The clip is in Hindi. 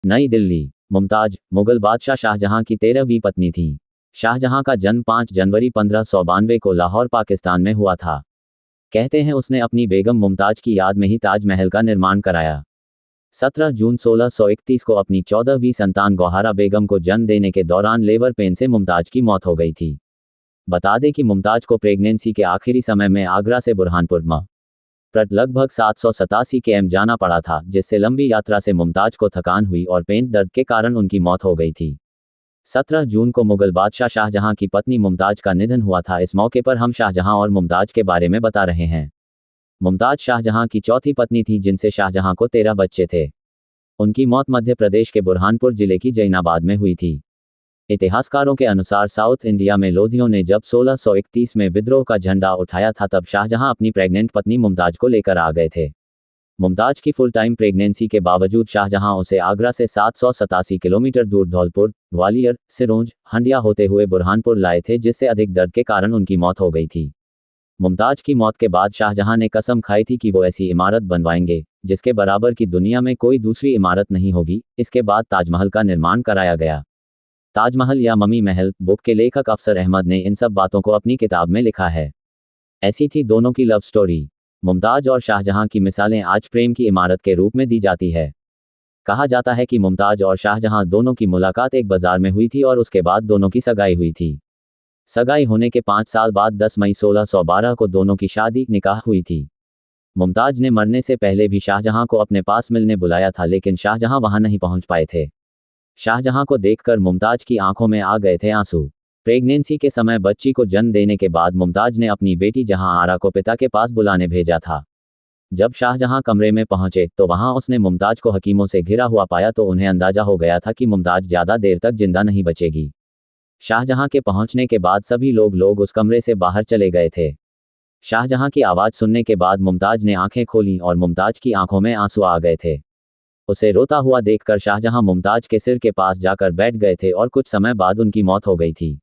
नई दिल्ली। मुमताज मुगल बादशाह शाहजहां की 13वीं पत्नी थी। शाहजहां का जन्म 5 जनवरी 1592 को लाहौर पाकिस्तान में हुआ था। कहते हैं उसने अपनी बेगम मुमताज की याद में ही ताजमहल का निर्माण कराया। 17 जून 1631 को अपनी 14वीं संतान गौहरा बेगम को जन्म देने के दौरान लेबर पेन से मुमताज की मौत हो गई थी। बता दें कि मुमताज को प्रेगनेंसी के आखिरी समय में आगरा से बुरहानपुर पर लगभग 787 km जाना पड़ा था, जिससे लंबी यात्रा से मुमताज को थकान हुई और पेट दर्द के कारण उनकी मौत हो गई थी। 17 जून को मुगल बादशाह शाहजहां की पत्नी मुमताज का निधन हुआ था। इस मौके पर हम शाहजहां और मुमताज के बारे में बता रहे हैं। मुमताज शाहजहां की चौथी पत्नी थी, जिनसे शाहजहां को 13 बच्चे थे। उनकी मौत मध्य प्रदेश के बुरहानपुर जिले की जैनाबाद में हुई थी। इतिहासकारों के अनुसार साउथ इंडिया में लोधियों ने जब 1631 में विद्रोह का झंडा उठाया था, तब शाहजहां अपनी प्रेग्नेंट पत्नी मुमताज को लेकर आ गए थे। मुमताज की फुल टाइम प्रेगनेंसी के बावजूद शाहजहां उसे आगरा से 787 किलोमीटर दूर धौलपुर, ग्वालियर, सिरोंज, हंडिया होते हुए बुरहानपुर लाए थे, जिससे अधिक दर्द के कारण उनकी मौत हो गई थी। मुमताज की मौत के बाद शाहजहां ने कसम खाई थी कि वो ऐसी इमारत बनवाएंगे जिसके बराबर की दुनिया में कोई दूसरी इमारत नहीं होगी। इसके बाद ताजमहल का निर्माण कराया गया। ताजमहल या ममी महल बुक के लेखक अफसर अहमद ने इन सब बातों को अपनी किताब में लिखा है। ऐसी थी दोनों की लव स्टोरी। मुमताज और शाहजहां की मिसालें आज प्रेम की इमारत के रूप में दी जाती है। कहा जाता है कि मुमताज और शाहजहां दोनों की मुलाकात एक बाजार में हुई थी और उसके बाद दोनों की सगाई हुई थी। सगाई होने के 5 साल बाद 10 मई 1612 को दोनों की शादी निकाह हुई थी। मुमताज ने मरने से पहले भी शाहजहां को अपने पास मिलने बुलाया था, लेकिन शाहजहां वहां नहीं पहुंच पाए थे। शाहजहां को देखकर मुमताज की आंखों में आ गए थे आंसू। प्रेगनेंसी के समय बच्ची को जन्म देने के बाद मुमताज ने अपनी बेटी जहां आरा को पिता के पास बुलाने भेजा था। जब शाहजहां कमरे में पहुंचे तो वहां उसने मुमताज को हकीमों से घिरा हुआ पाया, तो उन्हें अंदाजा हो गया था कि मुमताज ज्यादा देर तक जिंदा नहीं बचेगी। शाहजहां के पहुंचने के बाद सभी लोग उस कमरे से बाहर चले गए थे। शाहजहां की आवाज सुनने के बाद मुमताज ने आंखें खोलीं और मुमताज की आंखों में आंसू आ गए थे। उसे रोता हुआ देखकर शाहजहां मुमताज के सिर के पास जाकर बैठ गए थे और कुछ समय बाद उनकी मौत हो गई थी।